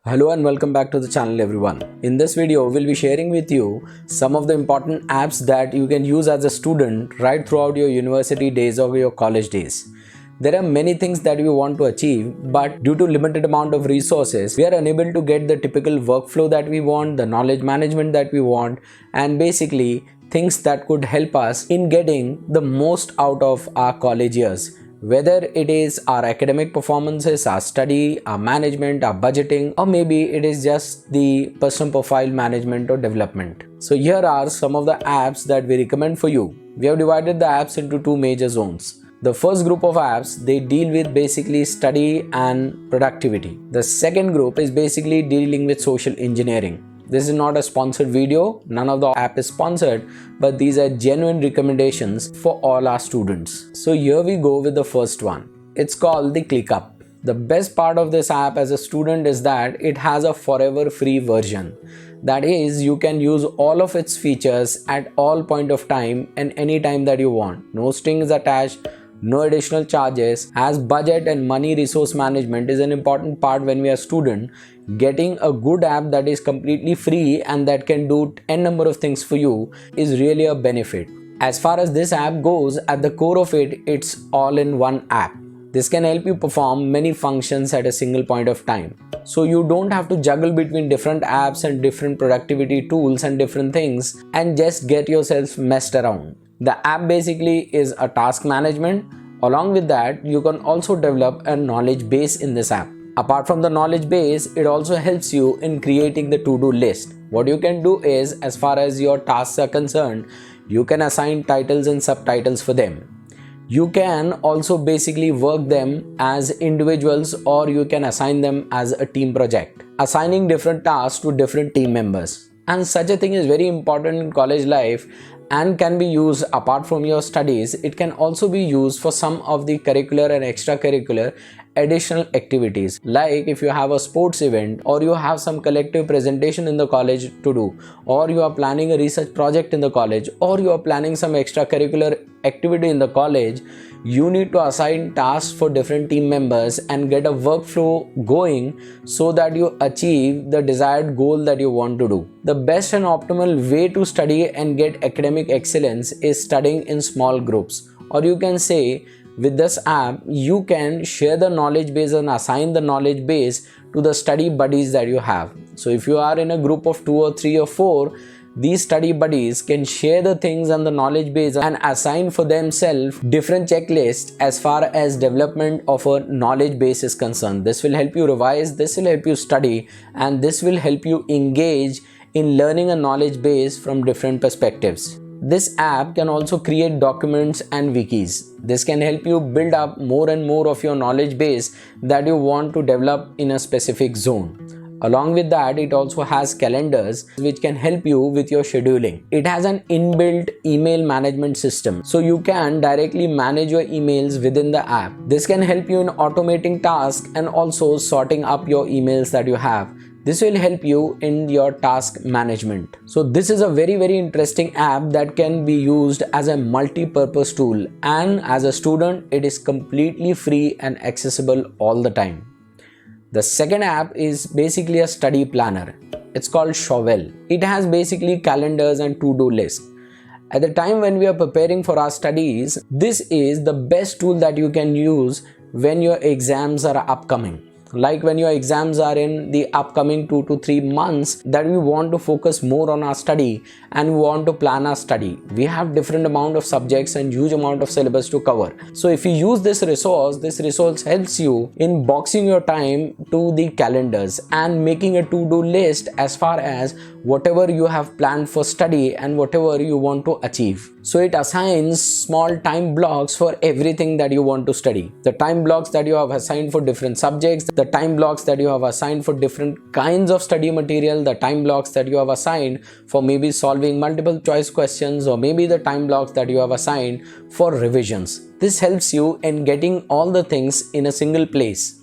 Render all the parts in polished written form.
Hello and welcome back to the channel everyone. In this video, we'll be sharing with you some of the important apps that you can use as a student right throughout your university days or your college days. There are many things that we want to achieve, but due to limited amount of resources, we are unable to get the typical workflow that we want, the knowledge management that we want, and basically things that could help us in getting the most out of our college years. Whether it is our academic performances, our study, our management, our budgeting, or maybe it is just the personal profile management or development. So here are some of the apps that we recommend for you. We have divided the apps into two major zones. The first group of apps, they deal with basically study and productivity. The second group is basically dealing with social engineering. This is not a sponsored video, none of the app is sponsored, but these are genuine recommendations for all our students. So here we go with the first one. It's called the ClickUp. The best part of this app as a student is that it has a forever free version. That is, you can use all of its features at all point of time and any time that you want. No strings attached, no additional charges, as budget and money resource management is an important part when we are student. Getting a good app that is completely free and that can do n number of things for you is really a benefit. As far as this app goes, at the core of it, it's all-in-one app. This can help you perform many functions at a single point of time. So you don't have to juggle between different apps and different productivity tools and different things and just get yourself messed around. The app basically is a task management. Along with that, you can also develop a knowledge base in this app. Apart from the knowledge base, it also helps you in creating the to-do list. What you can do is, as far as your tasks are concerned, you can assign titles and subtitles for them. You can also basically work them as individuals or you can assign them as a team project, assigning different tasks to different team members. And such a thing is very important in college life and can be used apart from your studies. It can also be used for some of the curricular and extracurricular additional activities, like if you have a sports event or you have some collective presentation in the college to do, or you are planning a research project in the college, or you are planning some extracurricular activity in the college. You need to assign tasks for different team members and get a workflow going so that you achieve the desired goal that you want to do. The best and optimal way to study and get academic excellence is studying in small groups, or you can say with this app you can share the knowledge base and assign the knowledge base to the study buddies that you have. So if you are in a group of 2 or 3 or 4, these study buddies can share the things on the knowledge base and assign for themselves different checklists as far as development of a knowledge base is concerned. This will help you revise, this will help you study, and this will help you engage in learning a knowledge base from different perspectives. This app can also create documents and wikis. This can help you build up more and more of your knowledge base that you want to develop in a specific zone. Along with that, it also has calendars which can help you with your scheduling. It has an inbuilt email management system, so you can directly manage your emails within the app. This can help you in automating tasks and also sorting up your emails that you have. This will help you in your task management. So this is a very interesting app that can be used as a multi-purpose tool, and as a student, it is completely free and accessible all the time. The second app is basically a study planner. It's called Shovel. It has basically calendars and to-do lists. At the time when we are preparing for our studies, this is the best tool that you can use when your exams are upcoming. Like when your exams are in the upcoming 2 to 3 months, that we want to focus more on our study and we want to plan our study. We have different amount of subjects and huge amount of syllabus to cover. So if you use this resource helps you in boxing your time to the calendars and making a to-do list as far as whatever you have planned for study and whatever you want to achieve. So it assigns small time blocks for everything that you want to study. The time blocks that you have assigned for different subjects, the time blocks that you have assigned for different kinds of study material, the time blocks that you have assigned for maybe solving multiple choice questions, or maybe the time blocks that you have assigned for revisions. This helps you in getting all the things in a single place.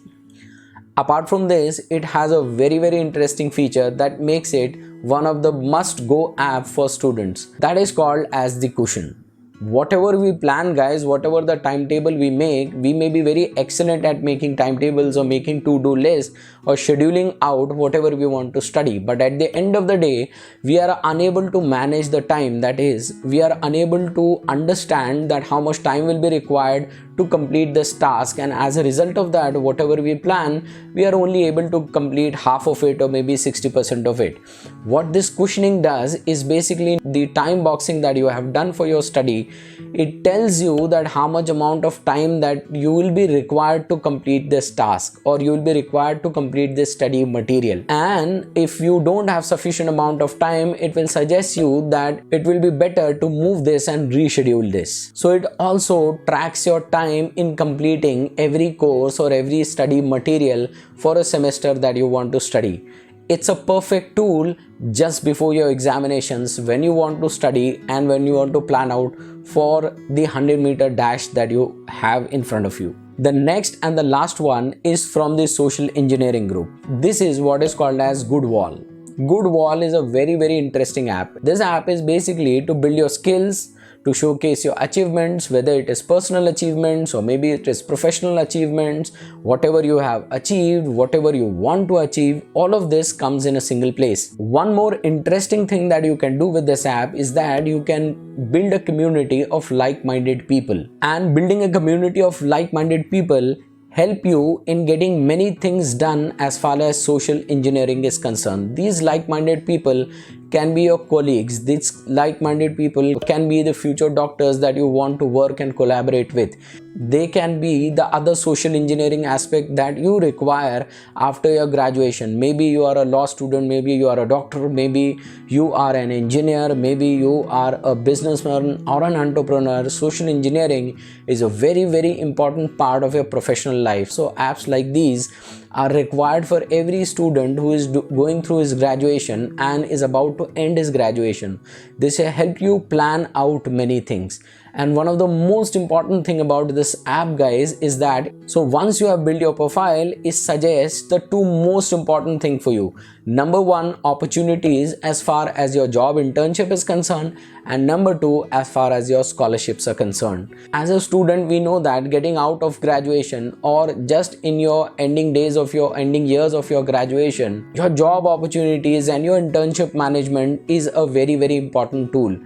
Apart from this, it has a very interesting feature that makes it one of the must-go app for students. That is called as the Cushion. whatever we plan, guys, whatever the timetable we may be very excellent at making timetables or making to-do lists, or scheduling out whatever we want to study. But at the end of the day, we are unable to manage the time. That is, we are unable to understand that how much time will be required to complete this task, and as a result of that, whatever we plan, we are only able to complete half of it or maybe 60% of it. What this cushioning does is basically the time boxing that you have done for your study. It tells you that how much amount of time that you will be required to complete this task, or you will be required to complete this study material. And if you don't have sufficient amount of time, it will suggest you that it will be better to move this and reschedule this. So it also tracks your time in completing every course or every study material for a semester that you want to study. It's a perfect tool just before your examinations, when you want to study and when you want to plan out for the 100-meter dash that you have in front of you. The next and the last one is from the social engineering group. This is what is called as Goodwall. Goodwall is a very interesting app. This app is basically to build your skills, to showcase your achievements, whether it is personal achievements or maybe it is professional achievements. Whatever you have achieved, whatever you want to achieve, all of this comes in a single place. One more interesting thing that you can do with this app is that you can build a community of like-minded people. And building a community of like-minded people help you in getting many things done as far as social engineering is concerned. These like-minded people can be your colleagues. These like-minded people can be the future doctors that you want to work and collaborate with. They can be the other social engineering aspect that you require after your graduation. Maybe you are a law student, maybe you are a doctor, maybe you are an engineer, maybe you are a businessman or an entrepreneur. Social engineering is a very important part of your professional life. So apps like these are required for every student who is going through his graduation and is about to end his graduation. This will help you plan out many things. And one of the most important thing about this app, guys, is that so once you have built your profile, it suggests the two most important thing for you. Number one, opportunities as far as your job internship is concerned, and number two, as far as your scholarships are concerned. As a student, we know that getting out of graduation or just in your ending days of your ending years of your graduation, your job opportunities and your internship management is a very important tool.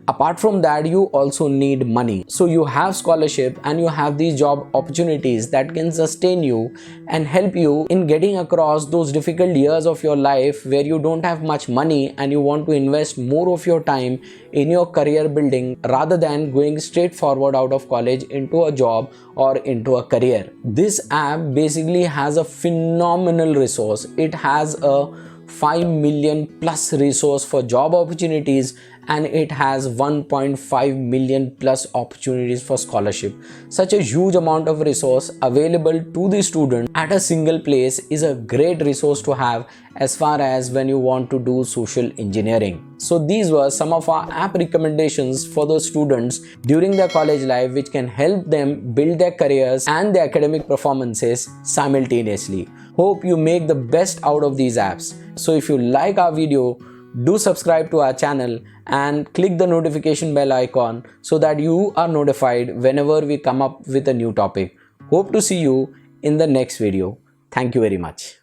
Apart from that, you also need money. So you have scholarship and you have these job opportunities that can sustain you and help you in getting across those difficult years of your life where you don't have much money and you want to invest more of your time in your career building rather than going straight forward out of college into a job or into a career. This app basically has a phenomenal resource. It has a 5 million plus resource for job opportunities, and it has 1.5 million plus opportunities for scholarship. Such a huge amount of resource available to the student at a single place is a great resource to have as far as when you want to do social engineering. So these were some of our app recommendations for those students during their college life, which can help them build their careers and their academic performances simultaneously. Hope you make the best out of these apps. So if you like our video, do subscribe to our channel and click the notification bell icon so that you are notified whenever we come up with a new topic. Hope to see you in the next video. Thank you very much.